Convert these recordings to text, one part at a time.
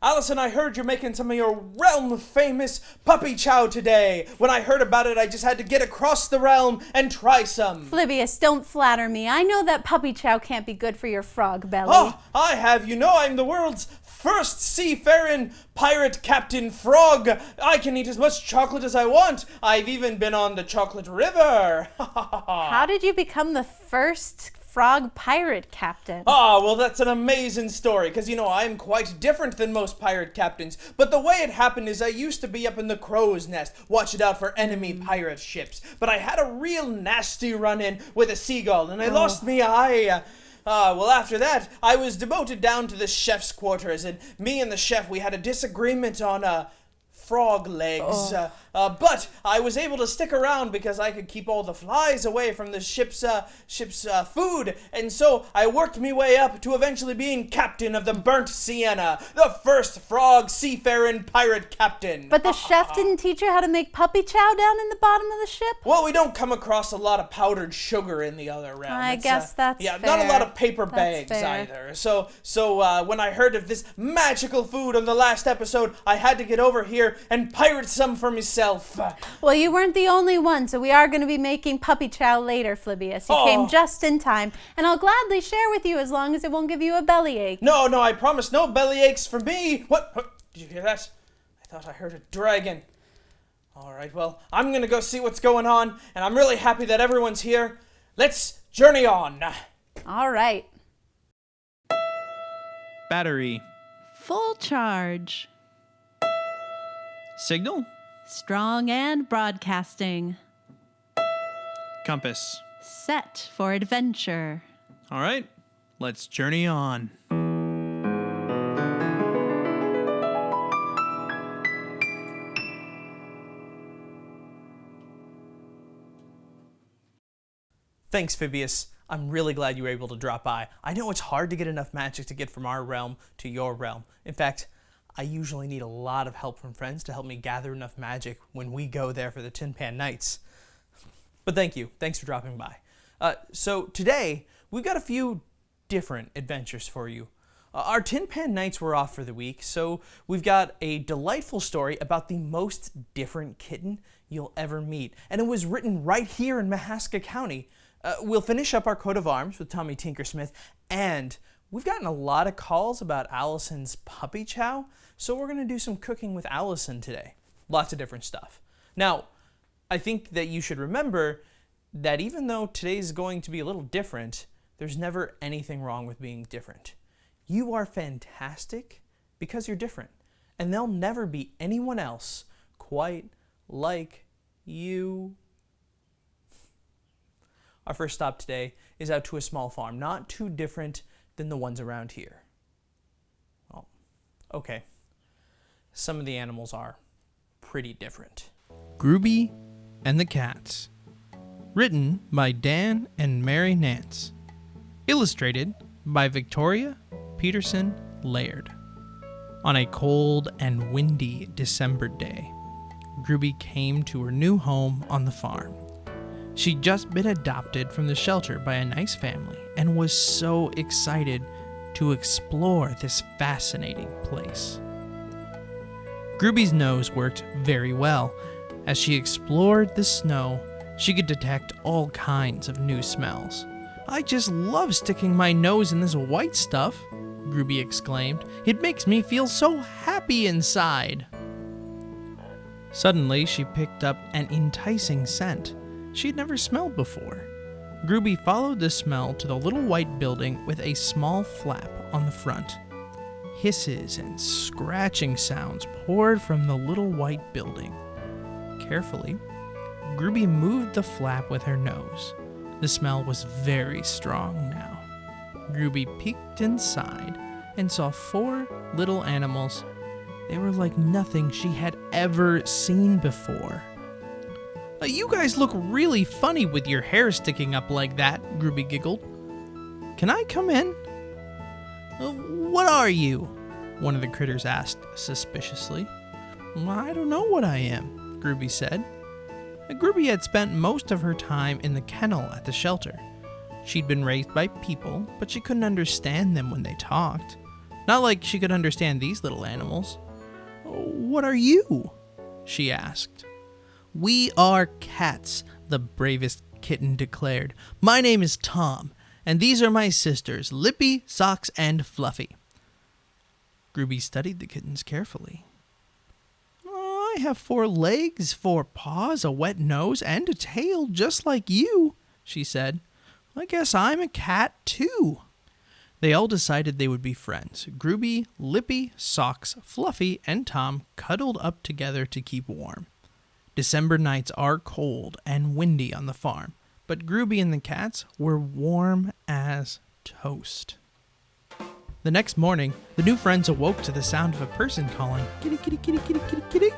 Allison, I heard you're making some of your realm-famous puppy chow today. When I heard about it, I just had to get across the realm and try some. Flibius, don't flatter me. I know that puppy chow can't be good for your frog belly. Oh, I have. You know I'm the world's first seafaring pirate captain frog. I can eat as much chocolate as I want. I've even been on the chocolate river. How did you become the first frog pirate captain? Ah, well, that's an amazing story, because, you know, I'm quite different than most pirate captains. But the way it happened is I used to be up in the crow's nest, watching out for enemy pirate ships. But I had a real nasty run-in with a seagull, and I lost me eye. Well, after that, I was demoted down to the chef's quarters, and me and the chef, we had a disagreement on, frog legs. But I was able to stick around because I could keep all the flies away from the ship's food. And so I worked me way up to eventually being captain of the Burnt Sienna, the first frog seafaring pirate captain. But the chef didn't teach you how to make puppy chow down in the bottom of the ship? Well, we don't come across a lot of powdered sugar in the other realm. I guess that's fair. Not a lot of paper That's bags fair. either. So when I heard of this magical food on the last episode, I had to get over here and pirate some for myself. Well, you weren't the only one, so we are going to be making puppy chow later, Flibius. You came just in time, and I'll gladly share with you as long as it won't give you a bellyache. No, I promise no belly aches for me. What? Did you hear that? I thought I heard a dragon. All right, well, I'm going to go see what's going on, and I'm really happy that everyone's here. Let's journey on. All right. Battery. Full charge. Signal. Strong and broadcasting. Compass. Set for adventure. All right, let's journey on. Thanks, Phoebus. I'm really glad you were able to drop by. I know it's hard to get enough magic to get from our realm to your realm. In fact, I usually need a lot of help from friends to help me gather enough magic when we go there for the Tin Pan Nights. But thank you. Thanks for dropping by. So today, we've got a few different adventures for you. Our Tin Pan Nights were off for the week, so we've got a delightful story about the most different kitten you'll ever meet. And it was written right here in Mahaska County. We'll finish up our coat of arms with Tommy Tinkersmith, and we've gotten a lot of calls about Allison's puppy chow, so we're going to do some cooking with Allison today. Lots of different stuff. Now, I think that you should remember that even though today's going to be a little different, there's never anything wrong with being different. You are fantastic because you're different, and there'll never be anyone else quite like you. Our first stop today is out to a small farm, not too different than the ones around here. Oh, okay. Some of the animals are pretty different. Grooby and the Cats. Written by Dan and Mary Nance. Illustrated by Victoria Peterson Laird. On a cold and windy December day, Grooby came to her new home on the farm. She'd just been adopted from the shelter by a nice family and was so excited to explore this fascinating place. Grooby's nose worked very well. As she explored the snow, she could detect all kinds of new smells. "I just love sticking my nose in this white stuff," Grooby exclaimed. "It makes me feel so happy inside." Suddenly, she picked up an enticing scent she'd never smelled before. Grooby followed the smell to the little white building with a small flap on the front. Hisses and scratching sounds poured from the little white building. Carefully, Grooby moved the flap with her nose. The smell was very strong now. Grooby peeked inside and saw 4 little animals. They were like nothing she had ever seen before. "You guys look really funny with your hair sticking up like that," Grooby giggled. "Can I come in?" "What are you?" one of the critters asked suspiciously. "I don't know what I am," Grooby said. Grooby had spent most of her time in the kennel at the shelter. She'd been raised by people, but she couldn't understand them when they talked. Not like she could understand these little animals. "What are you?" she asked. "We are cats," the bravest kitten declared. "My name is Tom, and these are my sisters, Lippy, Socks, and Fluffy." Grooby studied the kittens carefully. "I have 4 legs, 4 paws, a wet nose, and a tail just like you," she said. "I guess I'm a cat too." They all decided they would be friends. Grooby, Lippy, Socks, Fluffy, and Tom cuddled up together to keep warm. December nights are cold and windy on the farm, but Grooby and the cats were warm as toast. The next morning, the new friends awoke to the sound of a person calling, "Kitty, kitty, kitty, kitty, kitty, kitty."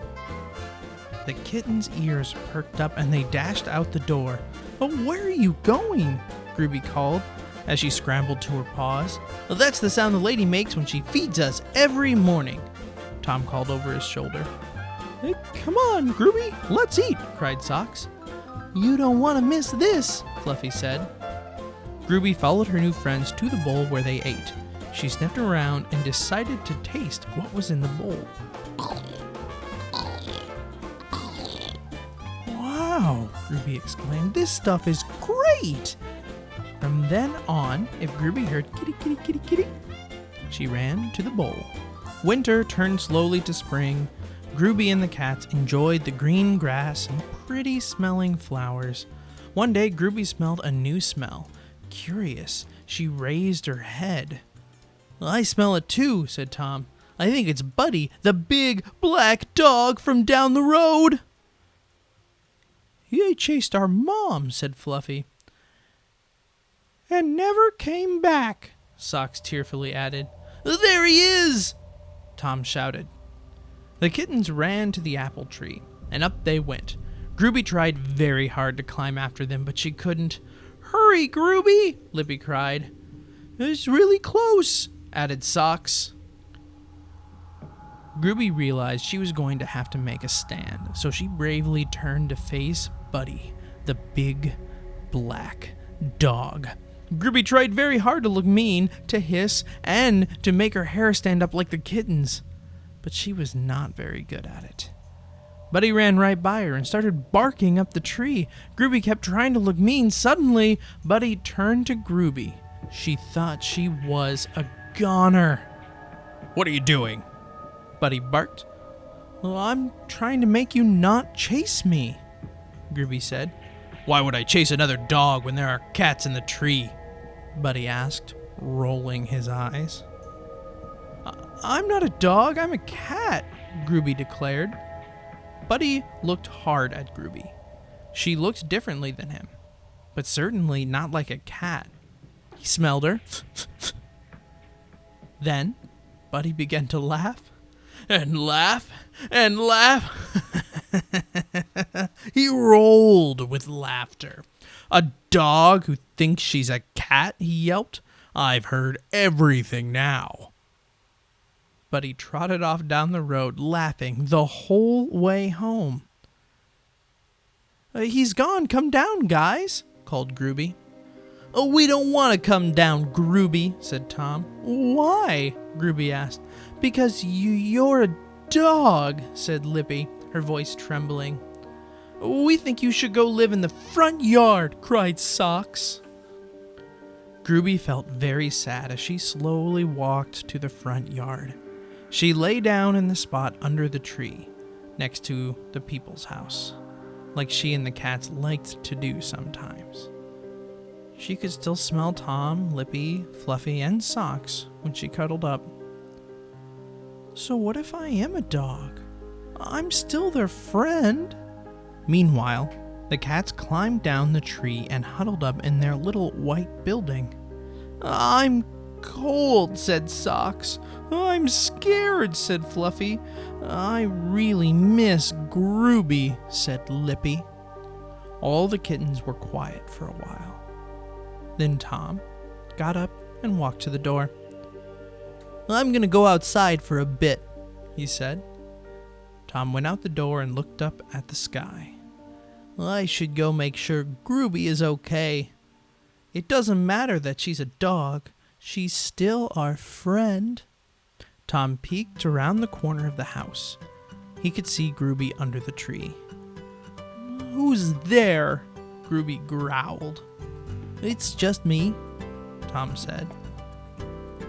The kitten's ears perked up and they dashed out the door. "Oh, where are you going?" Grooby called as she scrambled to her paws. "Well, that's the sound the lady makes when she feeds us every morning," Tom called over his shoulder. "Hey, come on, Grooby, let's eat," cried Socks. "You don't want to miss this," Fluffy said. Grooby followed her new friends to the bowl where they ate. She sniffed around and decided to taste what was in the bowl. "Wow," Grooby exclaimed, "this stuff is great!" From then on, if Grooby heard kitty, kitty, kitty, kitty, she ran to the bowl. Winter turned slowly to spring. Grooby and the cats enjoyed the green grass and pretty smelling flowers. One day, Grooby smelled a new smell. Curious, she raised her head. "I smell it too," said Tom. "I think it's Buddy, the big black dog from down the road." "He chased our mom," said Fluffy. "And never came back," Socks tearfully added. "There he is!" Tom shouted. The kittens ran to the apple tree, and up they went. Grooby tried very hard to climb after them, but she couldn't. "Hurry, Grooby!" Lippy cried. "It's really close," added Socks. Grooby realized she was going to have to make a stand, so she bravely turned to face Buddy, the big black dog. Grooby tried very hard to look mean, to hiss, and to make her hair stand up like the kittens, but she was not very good at it. Buddy ran right by her and started barking up the tree. Grooby kept trying to look mean. Suddenly, Buddy turned to Grooby. She thought she was a goner. "What are you doing?" Buddy barked. "Well, I'm trying to make you not chase me," Grooby said. "Why would I chase another dog when there are cats in the tree?" Buddy asked, rolling his eyes. "I'm not a dog, I'm a cat," Grooby declared. Buddy looked hard at Grooby. She looked differently than him, but certainly not like a cat. He smelled her. Then, Buddy began to laugh, and laugh, and laugh. He rolled with laughter. "A dog who thinks she's a cat," he yelped. "I've heard everything now." Buddy trotted off down the road, laughing the whole way home. "He's gone. Come down, guys," called Grooby. "Oh, we don't want to come down, Grooby," said Tom. "Why?" Grooby asked. "Because you're a dog," said Lippy, her voice trembling. "We think you should go live in the front yard," cried Socks. Grooby felt very sad as she slowly walked to the front yard. She lay down in the spot under the tree, next to the people's house, like she and the cats liked to do sometimes. She could still smell Tom, Lippy, Fluffy, and Socks when she cuddled up. "So what if I am a dog? I'm still their friend." Meanwhile, the cats climbed down the tree and huddled up in their little white building. "I'm cold," said Socks. "I'm scared," said Fluffy. "I really miss Grooby," said Lippy. All the kittens were quiet for a while. Then Tom got up and walked to the door. "I'm going to go outside for a bit," he said. Tom went out the door and looked up at the sky. "I should go make sure Grooby is okay. It doesn't matter that she's a dog. She's still our friend." Tom peeked around the corner of the house. He could see Grooby under the tree. "Who's there?" Grooby growled. "It's just me," Tom said.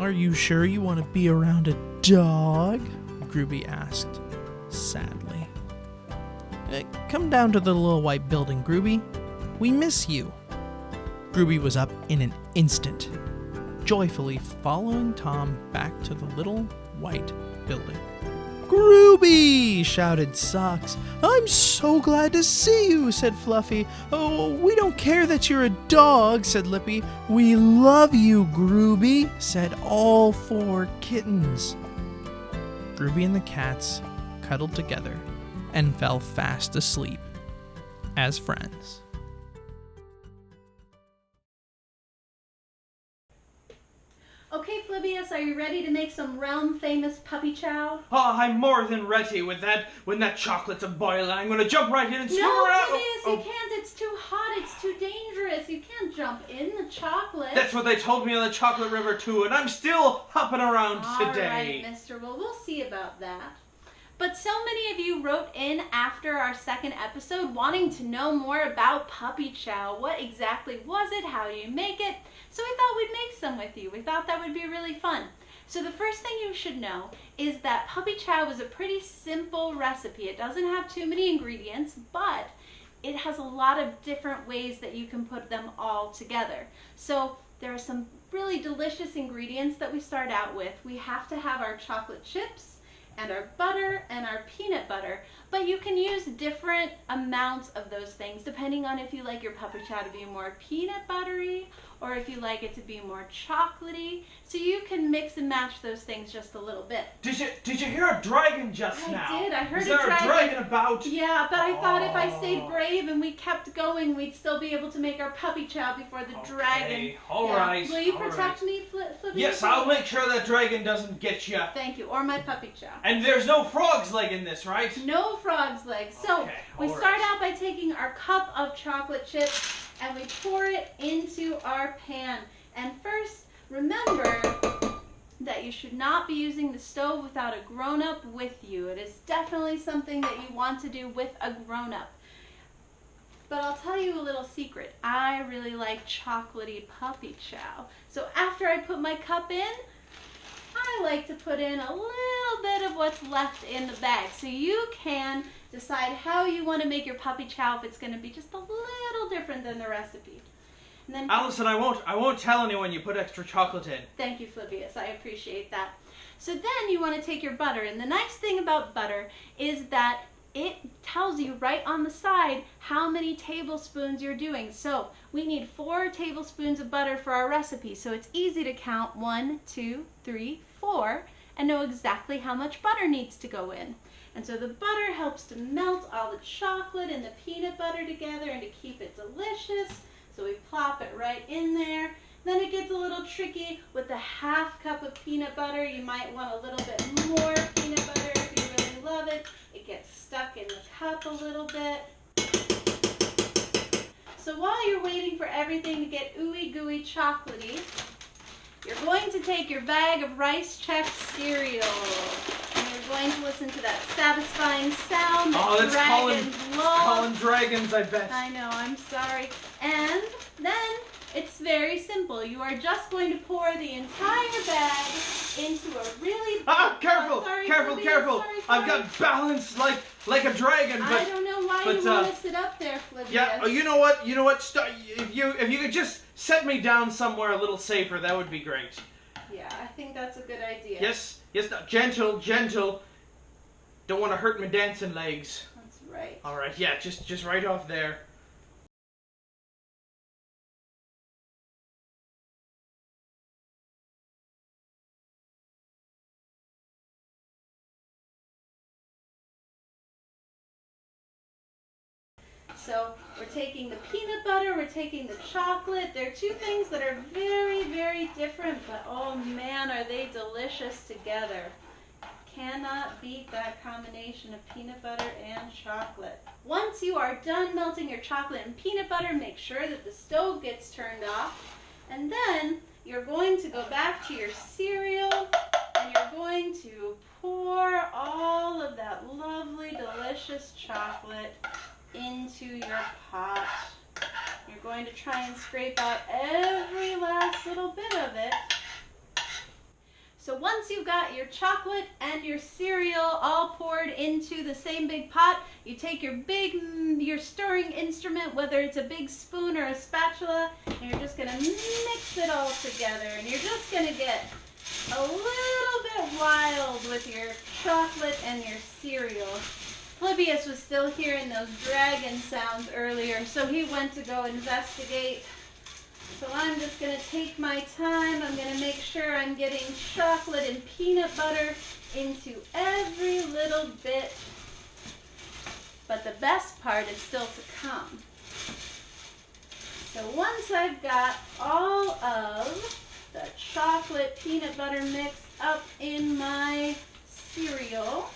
"Are you sure you want to be around a dog?" Grooby asked, sadly. "Come down to the little white building, Grooby. We miss you." Grooby was up in an instant, joyfully following Tom back to the little white building. "Grooby!" shouted Socks. "I'm so glad to see you," said Fluffy. "Oh, we don't care that you're a dog," said Lippy. "We love you, Grooby," said all 4 kittens. Grooby and the cats cuddled together and fell fast asleep as friends. Okay, Flibius, are you ready to make some realm-famous puppy chow? Oh, I'm more than ready. When that chocolate's a boiling, I'm going to jump right in and swim No, around. Flibius, you can't. It's too hot. It's too dangerous. You can't jump in the chocolate. That's what they told me on the Chocolate River too, and I'm still hopping around today. All right, mister. Well, we'll see about that. But so many of you wrote in after our second episode wanting to know more about puppy chow. What exactly was it? How do you make it? So we thought we'd make some with you. We thought that would be really fun. So the first thing you should know is that puppy chow is a pretty simple recipe. It doesn't have too many ingredients, but it has a lot of different ways that you can put them all together. So there are some really delicious ingredients that we start out with. We have to have our chocolate chips and our butter and our peanut butter, but you can use different amounts of those things depending on if you like your puppy chow to be more peanut buttery or if you like it to be more chocolatey. So you can mix and match those things just a little bit. Did you hear a dragon just now? I did. I heard Is there a dragon about? Yeah, but I thought if I stayed brave and we kept going, we'd still be able to make our puppy chow before the dragon. All right. Will you protect me, Flippy? Yes, I'll make sure that dragon doesn't get you. Thank you. Or my puppy chow. And there's no frog's leg in this, right? No frog's legs. So Okay, we all start right. out by taking our cup of chocolate chips and we pour it into our pan. And first, remember that you should not be using the stove without a grown-up with you. It is definitely something that you want to do with a grown-up. But I'll tell you a little secret. I really like chocolatey puppy chow. So after I put my cup in, I like to put in a little bit of what's left in the bag. So you can decide how you want to make your puppy chow, if it's going to be just a little different than the recipe. And then, Allison, I won't tell anyone you put extra chocolate in. thank you, Flibius. I appreciate that. So then you want to take your butter. And the nice thing about butter is that it tells you right on the side how many tablespoons you're doing. So we need 4 tablespoons of butter for our recipe. So it's easy to count 1, 2, 3, 4 and know exactly how much butter needs to go in. And so the butter helps to melt all the chocolate and the peanut butter together and to keep it delicious. So we plop it right in there. Then it gets a little tricky with the half cup of peanut butter. You might want a little bit more peanut butter if you really love it. It gets stuck in the cup a little bit. So while you're waiting for everything to get ooey gooey chocolatey, you're going to take your bag of Rice Chex cereal. And you're going to listen to that satisfying sound that that's dragons love. calling dragons, I bet. I know, I'm sorry. And then it's very simple. You are just going to pour the entire bag into a really... Careful, sorry, careful, Flippy, careful. sorry. I've got balance like a dragon, but... I don't know why but, you want to sit up there, Flippy. Yeah, you know what? If you could just set me down somewhere a little safer, that would be great. Yeah, I think that's a good idea. Yes, no, gentle. Don't want to hurt my dancing legs. That's right. All right, yeah, just right off there. So we're taking the peanut butter, we're taking the chocolate. They're two things that are very, very different, but oh man, are they delicious together. Cannot beat that combination of peanut butter and chocolate. Once you are done melting your chocolate and peanut butter, make sure that the stove gets turned off. And then you're going to go back to your cereal and you're going to delicious chocolate into your pot. You're going to try and scrape out every last little bit of it. So once you've got your chocolate and your cereal all poured into the same big pot, you take your stirring instrument, whether it's a big spoon or a spatula, and you're just going to mix it all together. And you're just going to get a little bit wild with your chocolate and your cereal. Flibius was still hearing those dragon sounds earlier, so he went to go investigate. So I'm just going to take my time. I'm going to make sure I'm getting chocolate and peanut butter into every little bit. But the best part is still to come. So once I've got all of the chocolate peanut butter mix up in my cereal,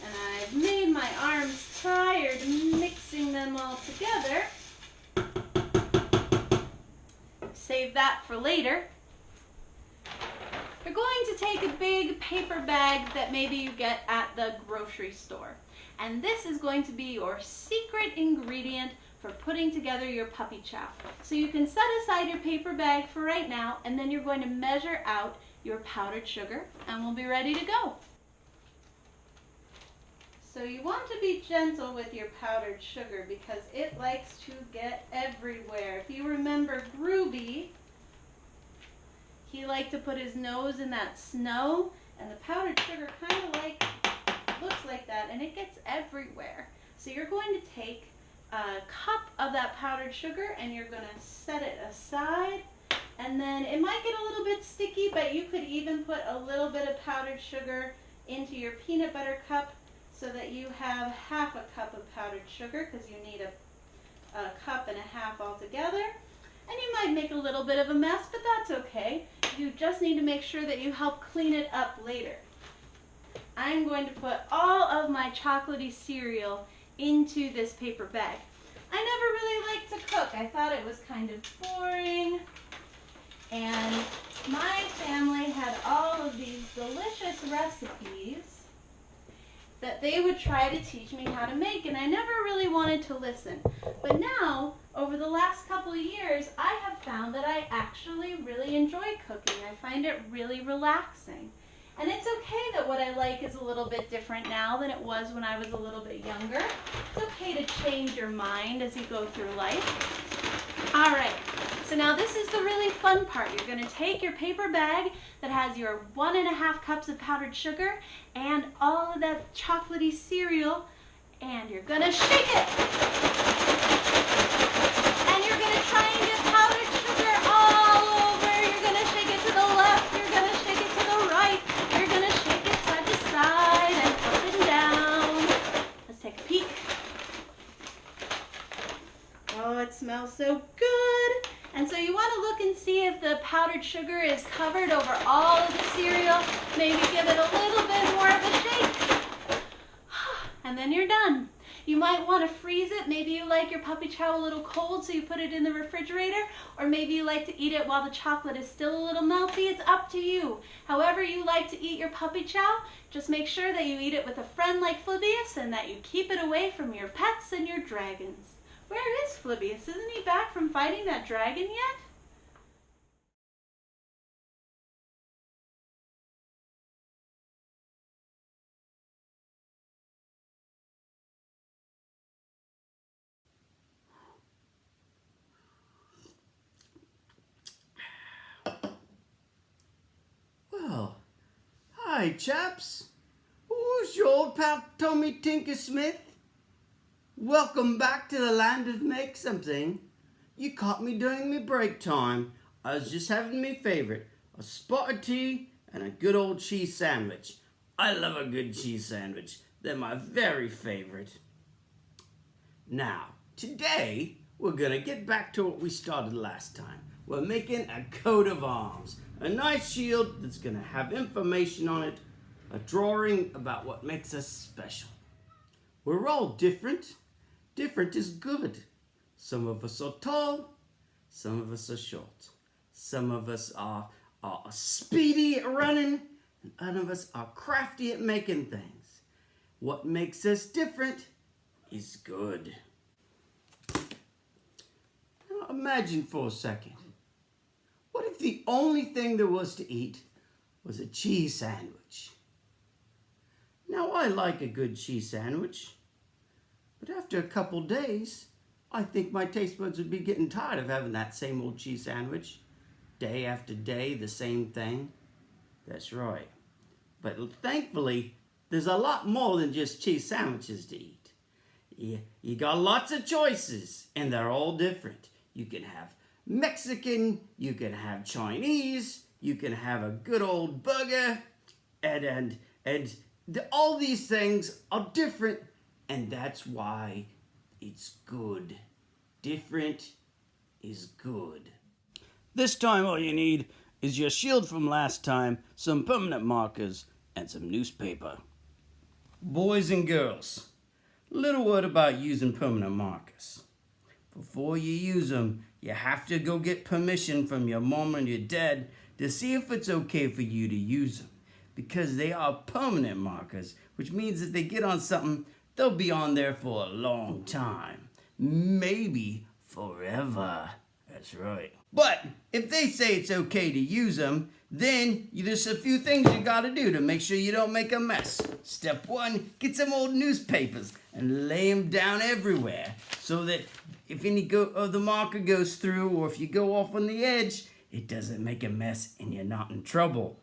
and I've made my arms tired mixing them all together, save that for later. You're going to take a big paper bag that maybe you get at the grocery store. And this is going to be your secret ingredient for putting together your puppy chow. So you can set aside your paper bag for right now, and then you're going to measure out your powdered sugar, and we'll be ready to go. So you want to be gentle with your powdered sugar because it likes to get everywhere. If you remember Groovy, he liked to put his nose in that snow, and the powdered sugar kind of looks like that, and it gets everywhere. So you're going to take a cup of that powdered sugar and you're going to set it aside, and then it might get a little bit sticky, but you could even put a little bit of powdered sugar into your peanut butter cup, so that you have half a cup of powdered sugar, because you need a cup and a half altogether. And you might make a little bit of a mess, but that's okay. You just need to make sure that you help clean it up later. I'm going to put all of my chocolatey cereal into this paper bag. I never really liked to cook. I thought it was kind of boring. And my family had all of these delicious recipes that they would try to teach me how to make, and I never really wanted to listen. But now, over the last couple of years, I have found that I actually really enjoy cooking. I find it really relaxing. And it's okay that what I like is a little bit different now than it was when I was a little bit younger. It's okay to change your mind as you go through life. All right, so now this is the really fun part. You're going to take your paper bag that has your 1.5 cups of powdered sugar and all of that chocolatey cereal, and you're going to shake it. And you're going to try and get powdered sugar all over. You're going to shake it to the left. You're going to shake it to the right. You're going to shake it side to side and up and down. Let's take a peek. Oh, it smells so good. And so you want to look and see if the powdered sugar is covered over all of the cereal. Maybe give it a little bit more of a shake. And then you're done. You might want to freeze it. Maybe you like your puppy chow a little cold, so you put it in the refrigerator. Or maybe you like to eat it while the chocolate is still a little melty. It's up to you. However you like to eat your puppy chow, just make sure that you eat it with a friend like Flibius and that you keep it away from your pets and your dragons. Where is Flibius? Isn't he back from fighting that dragon yet? Well, hi chaps. Who's your old pal Tommy Tinkersmith? Welcome back to the land of make something. You caught me during me break time. I was just having me favorite, a spot of tea and a good old cheese sandwich. I love a good cheese sandwich. They're my very favorite. Now, today we're gonna get back to what we started last time. We're making a coat of arms, a nice shield that's gonna have information on it, a drawing about what makes us special. We're all different. Different is good. Some of us are tall, some of us are short. Some of us are speedy at running, and other of us are crafty at making things. What makes us different is good. Now imagine for a second. What if the only thing there was to eat was a cheese sandwich? Now I like a good cheese sandwich, but after a couple days, I think my taste buds would be getting tired of having that same old cheese sandwich. Day after day, the same thing. That's right. But thankfully, there's a lot more than just cheese sandwiches to eat. You got lots of choices, and they're all different. You can have Mexican, you can have Chinese, you can have a good old burger, and all these things are different, and that's why it's good. Different is good. This time all you need is your shield from last time, some permanent markers, and some newspaper. Boys and girls, little word about using permanent markers. Before you use them, you have to go get permission from your mom and your dad to see if it's okay for you to use them. Because they are permanent markers, which means if they get on something, they'll be on there for a long time. Maybe forever. That's right. But if they say it's okay to use them, then there's a few things you gotta do to make sure you don't make a mess. Step 1, get some old newspapers and lay them down everywhere so that if any of the marker goes through or if you go off on the edge, it doesn't make a mess and you're not in trouble.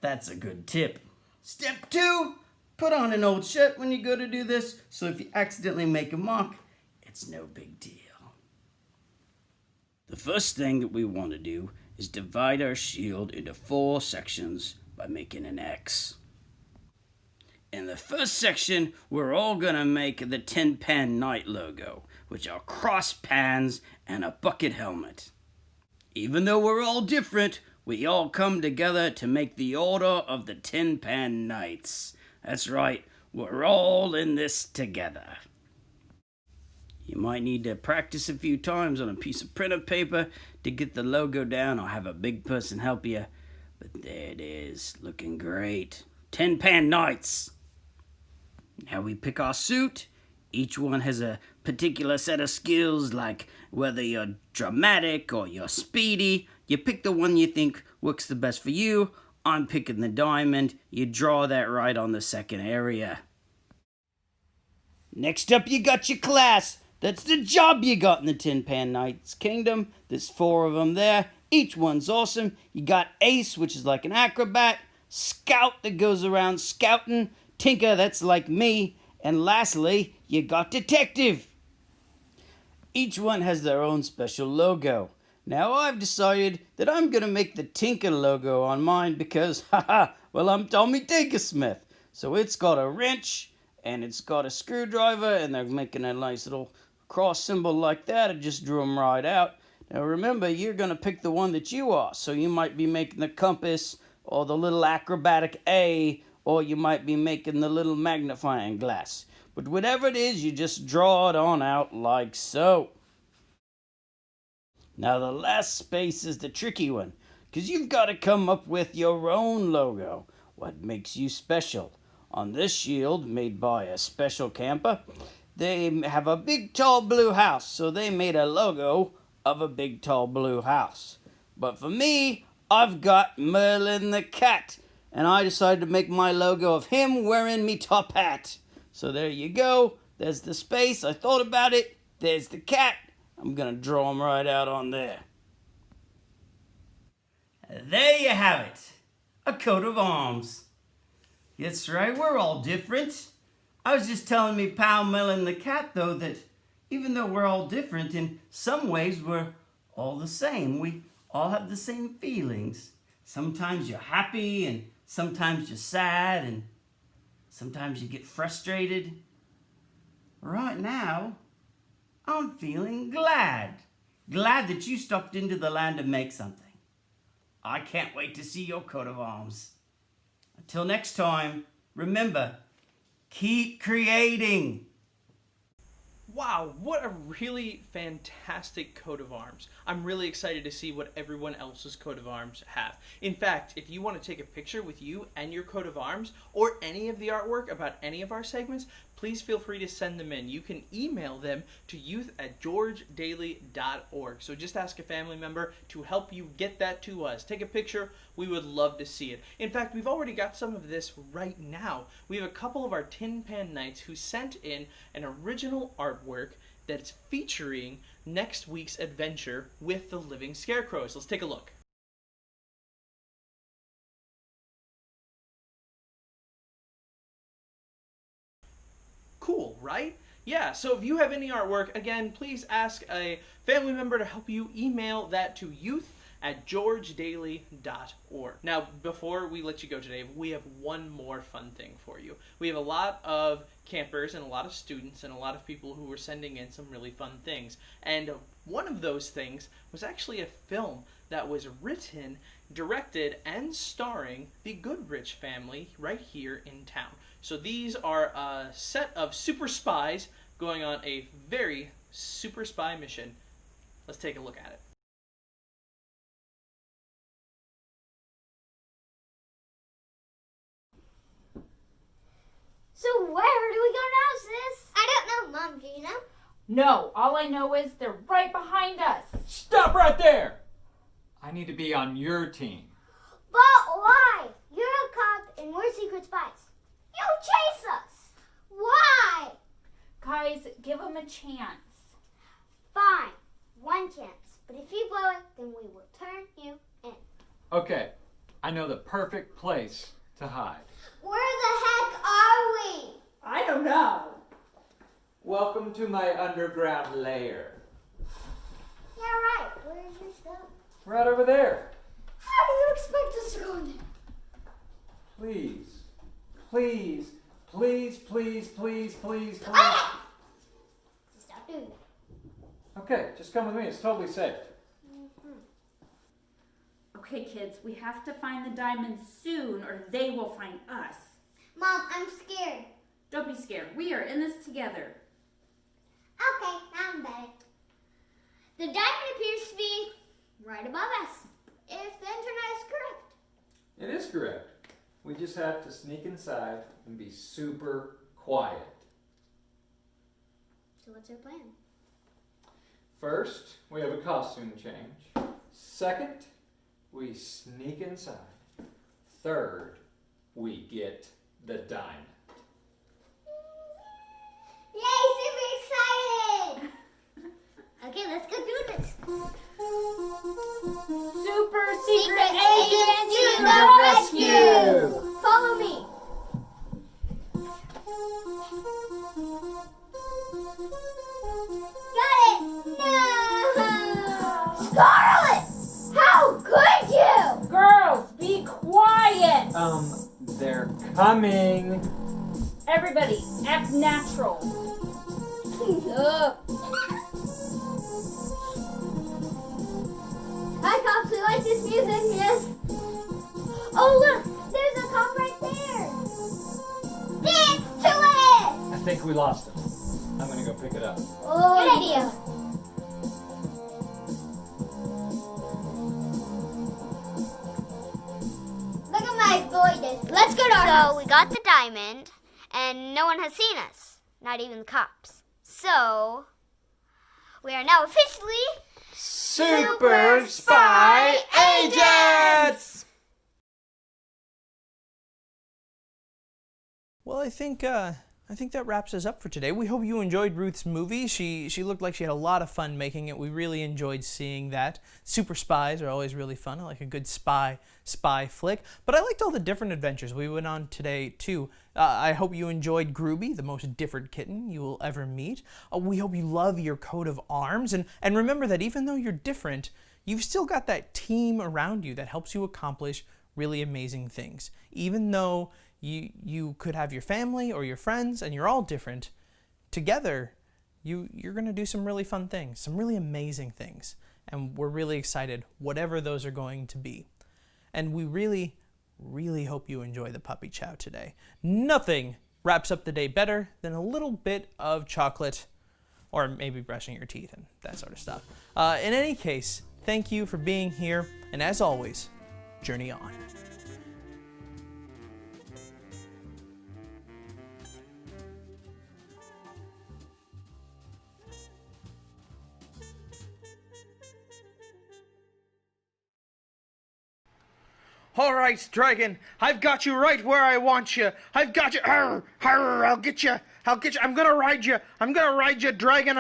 That's a good tip. Step 2, put on an old shirt when you go to do this so if you accidentally make a mark, it's no big deal. The first thing that we want to do is divide our shield into 4 sections by making an X. In the first section, we're all going to make the Tin Pan Knight logo, which are cross pans and a bucket helmet. Even though we're all different, we all come together to make the Order of the Tin Pan Knights. That's right, we're all in this together. You might need to practice a few times on a piece of printer paper to get the logo down or have a big person help you. But there it is, looking great. Tin Pan Knights! Now we pick our suit. Each one has a particular set of skills, like whether you're dramatic or you're speedy. You pick the one you think works the best for you. I'm picking the diamond. You draw that right on the second area. Next up, you got your class. That's the job you got in the Tin Pan Knights Kingdom. There's 4 of them there. Each one's awesome. You got Ace, which is like an acrobat. Scout that goes around scouting. Tinker, that's like me. And lastly, you got Detective. Each one has their own special logo. Now I've decided that I'm going to make the Tinker logo on mine because, well, I'm Tommy Tinkersmith. So it's got a wrench and it's got a screwdriver and they're making a nice little cross symbol like that. I just drew them right out. Now remember, you're going to pick the one that you are. So you might be making the compass or the little acrobatic A, or you might be making the little magnifying glass. But whatever it is, you just draw it on out like so. Now the last space is the tricky one, because you've got to come up with your own logo. What makes you special? On this shield, made by a special camper, they have a big tall blue house, so they made a logo of a big tall blue house. But for me, I've got Merlin the cat, and I decided to make my logo of him wearing me top hat. So there you go. There's the space. I thought about it. There's the cat. I'm going to draw him right out on there. There you have it. A coat of arms. That's right, we're all different. I was just telling me pal Merlin the cat, though, that even though we're all different, in some ways we're all the same. We all have the same feelings. Sometimes you're happy, and sometimes you're sad, and sometimes you get frustrated. Right now, I'm feeling glad. Glad that you stopped into the land to make something. I can't wait to see your coat of arms. Until next time, remember, keep creating. Wow, what a really fantastic coat of arms. I'm really excited to see what everyone else's coat of arms have. In fact, if you want to take a picture with you and your coat of arms, or any of the artwork about any of our segments, please feel free to send them in. You can email them to youth@georgedaily.org. So just ask a family member to help you get that to us. Take a picture. We would love to see it. In fact, we've already got some of this right now. We have a couple of our Tin Pan Knights who sent in an original artwork that's featuring next week's adventure with the living scarecrows. Let's take a look. Cool, right? Yeah, so if you have any artwork, again, please ask a family member to help you. Email that to youth@georgedaily.org. Now, before we let you go today, we have one more fun thing for you. We have a lot of campers and a lot of students and a lot of people who were sending in some really fun things. And one of those things was actually a film that was written, directed, and starring the Goodrich family right here in town. So these are a set of super spies going on a very super spy mission. Let's take a look at it. So where do we go now, sis? I don't know, Mom. Do you know? No, all I know is they're right behind us. Stop right there! I need to be on your team. But why? You're a cop and we're secret spies. You chase us. Why? Guys, give them a chance. Fine. One chance. But if you blow it, then we will turn you in. Okay, I know the perfect place to hide. Where the heck are we? I don't know. Welcome to my underground lair. Yeah, right. Where's your stuff? Right over there. How do you expect us to go in there? Please, please, please, please, please, please, please. Ah! Stop doing that. Okay, just come with me. It's totally safe. Okay, kids, we have to find the diamonds soon or they will find us. Mom, I'm scared. Don't be scared. We are in this together. Okay, now I'm better. The diamond appears to be right above us, if the internet is correct. It is correct. We just have to sneak inside and be super quiet. So what's our plan? First, we have a costume change. Second, we sneak inside. Third, we get the diamond. Yay, super excited! Okay, let's go do this. Super Secret agents to the rescue! Follow me. Got it! No! Scarlet! How could you? Girls, be quiet! They're coming. Everybody, act natural. Hi, cops. We like this music. Yes. Oh, look. There's a cop right there. Dance to it. I think we lost him. I'm gonna go pick it up. Oh, good idea. Look at my boy. Let's go to our house. So we got the diamond, and no one has seen us, not even the cops. So we are now officially Super Spy Agents! Well, I think that wraps us up for today. We hope you enjoyed Ruth's movie. She looked like she had a lot of fun making it. We really enjoyed seeing that. Super spies are always really fun. I like a good spy flick. But I liked all the different adventures we went on today, too. I hope you enjoyed Grooby, the most different kitten you will ever meet. We hope you love your coat of arms. And remember that even though you're different, you've still got that team around you that helps you accomplish really amazing things. Even though you could have your family or your friends and you're all different, together you're going to do some really fun things, some really amazing things. And we're really excited, whatever those are going to be. And we really, really hope you enjoy the puppy chow today. Nothing wraps up the day better than a little bit of chocolate, or maybe brushing your teeth and that sort of stuff. In any case, thank you for being here, and as always, journey on. All right, dragon. I've got you right where I want you. I've got you. Arr, arr, I'll get you. I'll get you. I'm gonna ride you. I'm gonna ride you, dragon.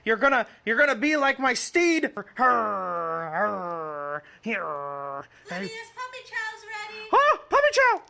You're gonna be like my steed. Arr, arr, here. Lydia's puppy chow's ready. Oh, puppy chow.